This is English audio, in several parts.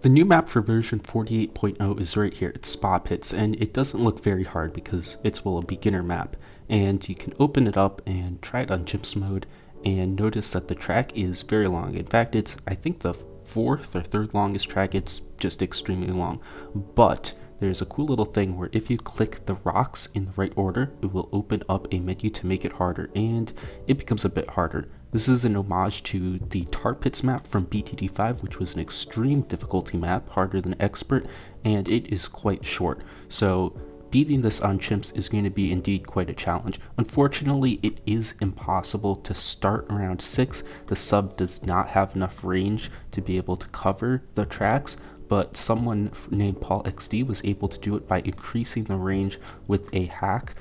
The new map for version 48.0 is right here. It's Spa Pits, and it doesn't look very hard because it's, well, a beginner map. And you can open it up and try it on Chimps mode and notice that the track is very long. In fact, it's, I think, the fourth or third longest track. It's just extremely long. But there's a cool little thing where if you click the rocks in the right order, it will open up a menu to make it harder, and it becomes a bit harder. This is an homage to the Tar Pits map from BTD5, which was an extreme difficulty map, harder than Expert, and it is quite short. So beating this on Chimps is going to be indeed quite a challenge. Unfortunately, it is impossible to start around 6. The sub does not have enough range to be able to cover the tracks, but someone named Paul XD was able to do it by increasing the range with a hack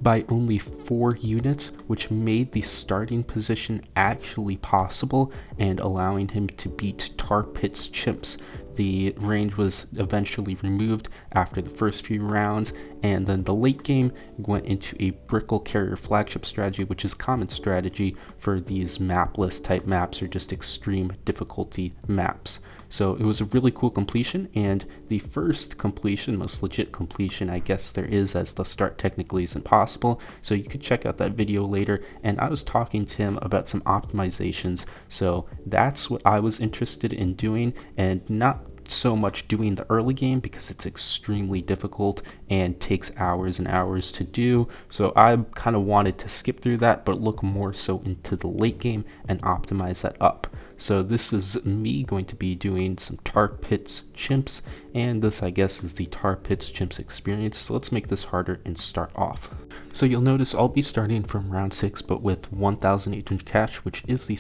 by only 4 units, which made the starting position actually possible and allowing him to beat Tar Pit's Chimps. The range was eventually removed after the first few rounds, and then the late game went into a Brickle Carrier flagship strategy, which is common strategy for these mapless type maps or just extreme difficulty maps. So it was a really cool completion, and the first completion, most legit completion I guess there is, as the start technically isn't possible, so you could check out that video later. And I was talking to him about some optimizations, so that's what I was interested in doing, and not so much doing the early game because it's extremely difficult and takes hours and hours to do. So I kind of wanted to skip through that, but look more so into the late game and optimize that up. So this is me going to be doing some Tar Pits Chimps, and this I guess is the Tar Pits Chimps experience. So let's make this harder and start off. So you'll notice I'll be starting from round 6, but with 1,800 cash, which is the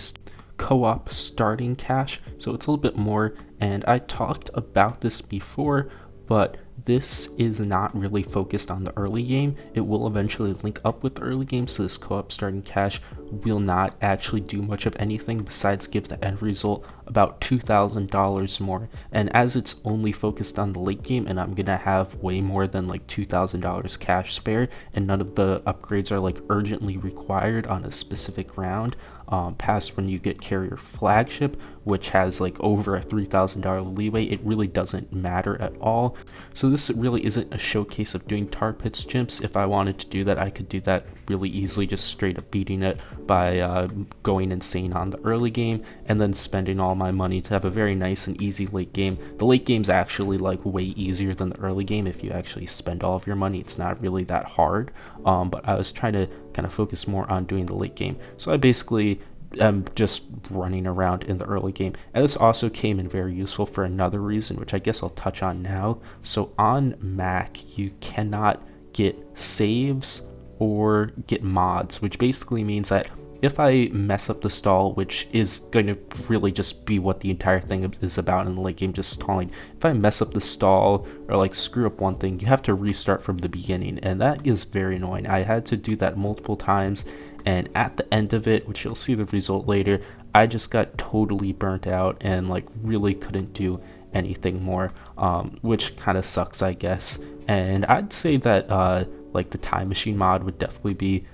co-op starting cash, so it's a little bit more. And I talked about this before, but this is not really focused on the early game. It will eventually link up with the early game, so this co-op starting cash will not actually do much of anything besides give the end result about $2,000 more. And as it's only focused on the late game, and I'm gonna have way more than like $2,000 cash spare, and none of the upgrades are like urgently required on a specific round, past when you get Carrier Flagship, which has like over a $3,000 leeway, it really doesn't matter at all. So this really isn't a showcase of doing Tar Pits Chimps. If I wanted to do that, I could do that really easily, just straight up beating it by going insane on the early game and then spending all my money to have a very nice and easy late game. The late game's actually like way easier than the early game. If you actually spend all of your money, it's not really that hard, but I was trying to kind of focus more on doing the late game. So I basically am just running around in the early game, and this also came in very useful for another reason, which I guess I'll touch on now. So on Mac you cannot get saves or get mods, which basically means that if I mess up the stall, which is going to really just be what the entire thing is about in the late game, just stalling. If I mess up the stall or like screw up one thing, you have to restart from the beginning, and that is very annoying. I had to do that multiple times, and at the end of it, which you'll see the result later, I just got totally burnt out and like really couldn't do anything more, which kind of sucks, I guess. And I'd say that like the time machine mod would definitely be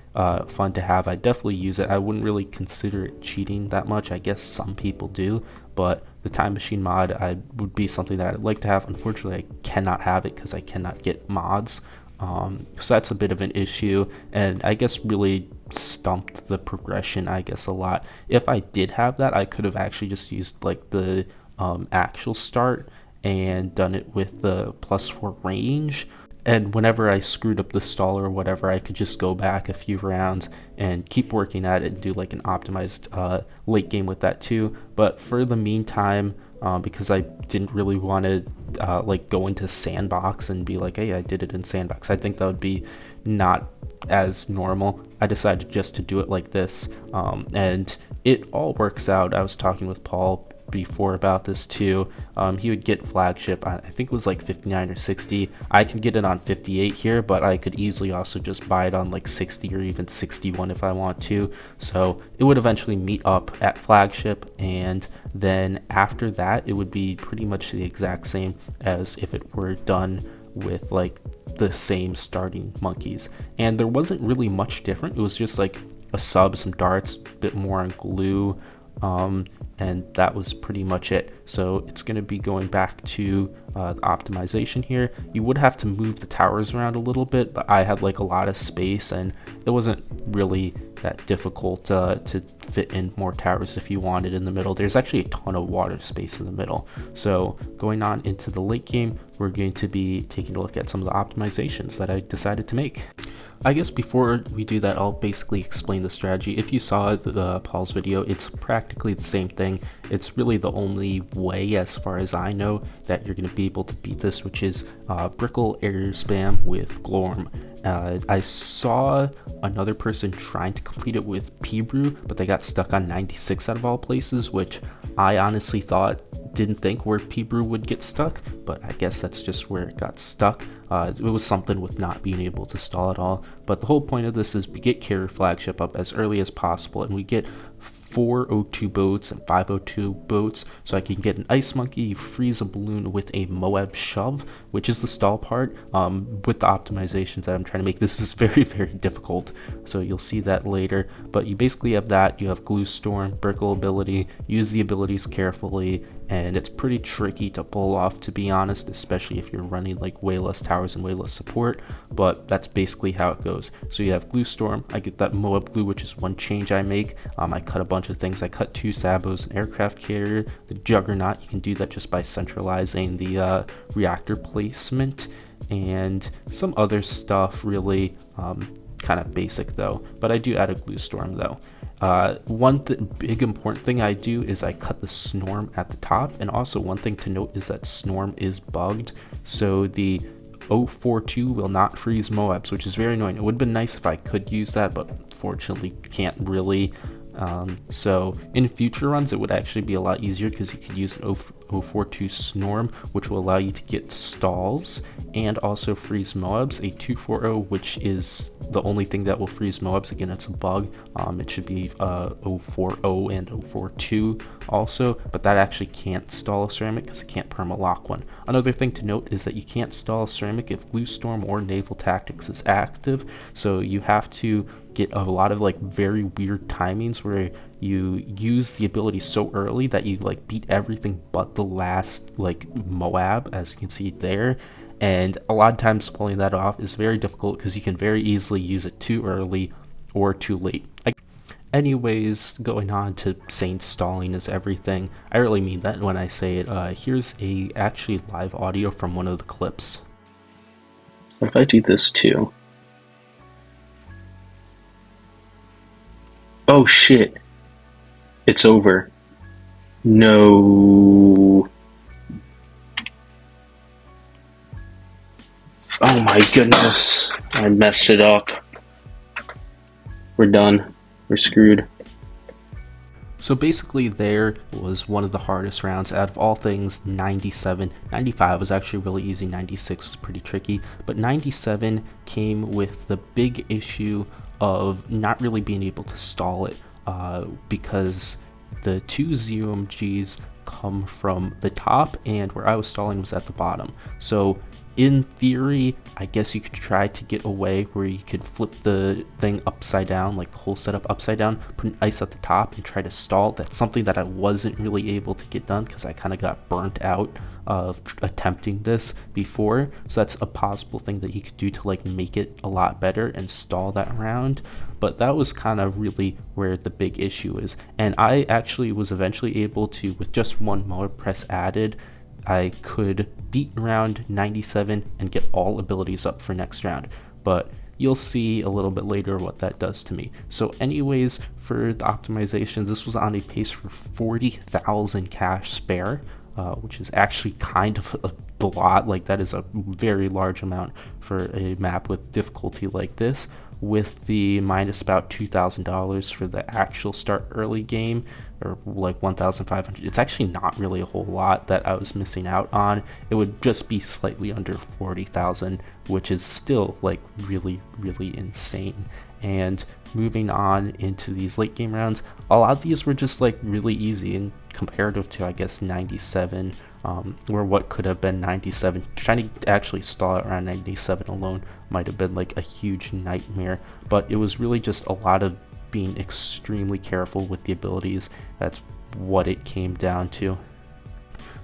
fun to have. I definitely use it. I wouldn't really consider it cheating that much. I guess some people do, but the time machine mod would be something that I'd like to have. Unfortunately, I cannot have it because I cannot get mods. So that's a bit of an issue, and I guess really stumped the progression, I guess, a lot. If I did have that, I could have actually just used like the actual start and done it with the +4 range, and whenever I screwed up the stall or whatever, I could just go back a few rounds and keep working at it and do like an optimized late game with that too. But for the meantime, because I didn't really want to like go into sandbox and be like, hey, I did it in sandbox, I think that would be not as normal. I decided just to do it like this, and it all works out. I was talking with Paul before about this too. He would get flagship, I think it was like 59 or 60. I can get it on 58 here, but I could easily also just buy it on like 60 or even 61 if I want to. So it would eventually meet up at flagship, and then after that it would be pretty much the exact same as if it were done with like the same starting monkeys. And there wasn't really much different. It was just like a sub, some darts, a bit more on glue, and that was pretty much it. So it's going to be going back to the optimization here. You would have to move the towers around a little bit, but I had like a lot of space and it wasn't really that difficult to fit in more towers if you wanted in the middle. There's actually a ton of water space in the middle. So going on into the late game, we're going to be taking a look at some of the optimizations that I decided to make. I guess before we do that, I'll basically explain the strategy. If you saw Paul's video, it's practically the same thing. It's really the only way, as far as I know, that you're going to be able to beat this, which is Brickle air spam with Glorm. I saw another person trying to complete it with P-Brew, but they got stuck on 96 out of all places, which I honestly didn't think where P-Brew would get stuck, but I guess that's just where it got stuck. It was something with not being able to stall at all, but the whole point of this is we get carrier flagship up as early as possible, and we get 402 boats and 502 boats, so I can get an ice monkey, freeze a balloon with a Moab shove, which is the stall part. With the optimizations that I'm trying to make, this is very, very difficult, so you'll see that later. But you basically have that. You have glue storm, Brickle ability, use the abilities carefully, and it's pretty tricky to pull off, to be honest, especially if you're running like way less towers and way less support, but that's basically how it goes. So you have glue storm, I get that Moab glue, which is one change I make. I cut a bunch of things. I cut 2 sabos, an aircraft carrier, the juggernaut. You can do that just by centralizing the reactor placement, and some other stuff, really kind of basic though, but I do add a glue storm though. One big important thing I do is I cut the Snorm at the top, and also one thing to note is that Snorm is bugged, so the 042 will not freeze Moabs, which is very annoying. It would have been nice if I could use that, but unfortunately can't really. So in future runs it would actually be a lot easier, because you could use an 042 Snorm, which will allow you to get stalls and also freeze Moabs. A 240, which is the only thing that will freeze Moabs. Again, it's a bug. It should be 040 and 042 also, but that actually can't stall a ceramic because it can't perma-lock one. Another thing to note is that you can't stall a ceramic if Glue Storm or Naval Tactics is active, so you have to get a lot of like very weird timings where you use the ability so early that you like beat everything but the last like Moab, as you can see there. And a lot of times pulling that off is very difficult because you can very easily use it too early or too late. Anyways, going on to saying stalling is everything, I really mean that when I say it. Here's a actually live audio from one of the clips. What if I do this too? Oh shit. It's over. No. Oh my goodness. I messed it up. We're done. We're screwed. So basically there was one of the hardest rounds out of all things. 97, 95 was actually really easy, 96 was pretty tricky, but 97 came with the big issue of not really being able to stall it, because the 2 ZOMGs come from the top and where I was stalling was at the bottom. So in theory, I guess you could try to get away where you could flip the thing upside down, like the whole setup upside down, put an ice at the top and try to stall. That's something that I wasn't really able to get done because I kind of got burnt out of attempting this before. So that's a possible thing that you could do to like make it a lot better and stall that round. But that was kind of really where the big issue is. And I actually was eventually able to, with just one motor press added, I could beat round 97 and get all abilities up for next round, but you'll see a little bit later what that does to me. So anyways, for the optimizations, this was on a pace for 40,000 cash spare, which is actually kind of a lot. Like, that is a very large amount for a map with difficulty like this, with the minus about $2,000 for the actual start early game, or like 1,500. It's actually not really a whole lot that I was missing out on. It would just be slightly under 40,000, which is still like really, really insane. And moving on into these late game rounds, a lot of these were just like really easy and comparative to, I guess, 97, or what could have been 97. Trying to actually stall it around 97 alone might have been like a huge nightmare, but it was really just a lot of being extremely careful with the abilities. That's what it came down to.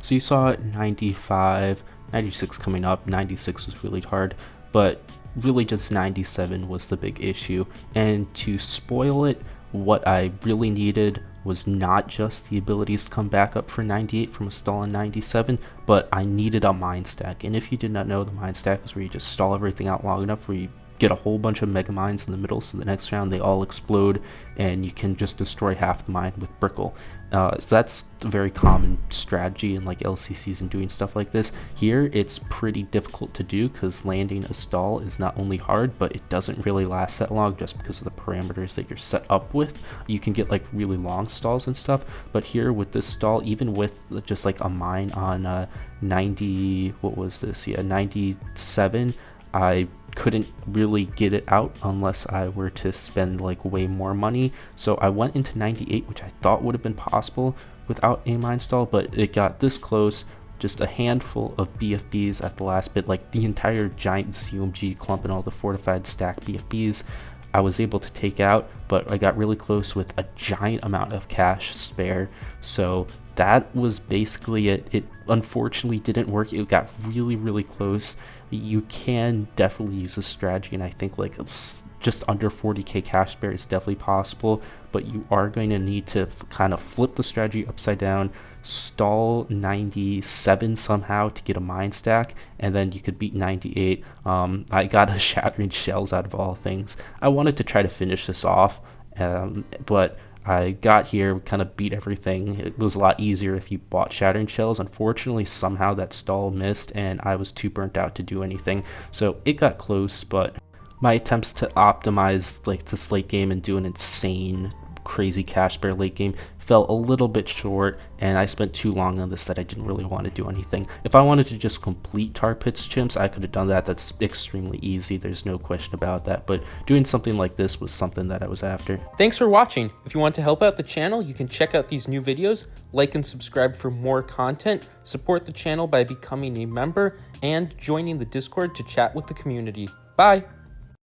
So you saw 95, 96 coming up. 96 was really hard, but really just 97 was the big issue. And to spoil it, what I really needed was not just the abilities to come back up for 98 from a stall in 97, but I needed a mind stack. And if you did not know, the mind stack is where you just stall everything out long enough where you get a whole bunch of mega mines in the middle, so the next round they all explode and you can just destroy half the mine with brickle. So that's a very common strategy in like LCCs and doing stuff like this. Here it's pretty difficult to do because landing a stall is not only hard, but it doesn't really last that long just because of the parameters that you're set up with. You can get like really long stalls and stuff, but here with this stall, even with just like a mine on 90, what was this? Yeah, 97, I couldn't really get it out unless I were to spend like way more money. So I went into 98, which I thought would have been possible without a mine stall, but it got this close. Just a handful of BFBs at the last bit, like the entire giant COMG clump and all the fortified stack BFBs I was able to take out, but I got really close with a giant amount of cash spare. So that was basically it. It unfortunately didn't work. It got really close. You can definitely use a strategy, and I think like just under 40k cash spare is definitely possible, but you are going to need to kind of flip the strategy upside down, stall 97 somehow to get a mine stack, and then you could beat 98. I got a shattering shells out of all things. I wanted to try to finish this off, but I got here, kind of beat everything. It was a lot easier if you bought shattering shells. Unfortunately, somehow that stall missed and I was too burnt out to do anything. So it got close, but my attempts to optimize like this late game and do an insane crazy cash spare late game fell a little bit short, and I spent too long on this that I didn't really want to do anything. If I wanted to just complete Tar Pits Chimps, I could have done that. That's extremely easy, there's no question about that, but doing something like this was something that I was after. Thanks for watching. If you want to help out the channel, you can check out these new videos, like and subscribe for more content, support the channel by becoming a member, and joining the Discord to chat with the community. Bye!